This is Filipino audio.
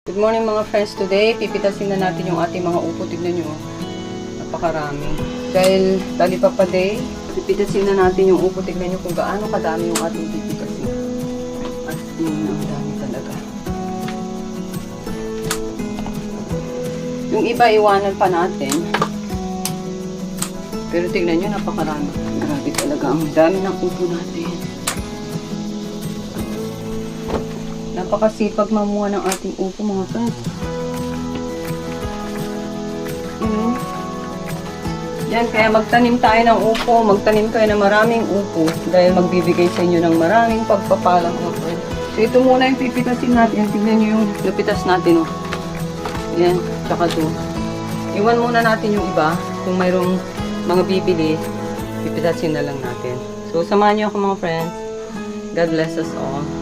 Good morning mga friends. Today, pipitasin na natin yung ating mga upo. Tignan nyo, napakarami. Dahil talipapa day, pipitasin na natin yung upo. Tignan nyo kung gaano kadami yung ating pipitasin. At yun, ang dami talaga. Yung iba, iwanan pa natin. Pero tignan nyo, napakarami. Grabe talaga, ang dami ng upo natin. Napakasipag mamuha ng ating upo mga friends. Yan, kaya magtanim tayo ng upo, magtanim kayo ng maraming upo dahil magbibigay sa inyo ng maraming pagpapalang mga friends. So ito muna yung pipitasin natin. Tignan nyo yung napitas natin. Oh. Yan, tsaka ito. Iwan muna natin yung iba. Kung mayroong mga bibili, pipitasin na lang natin. So samahan nyo ako mga friends. God bless us all.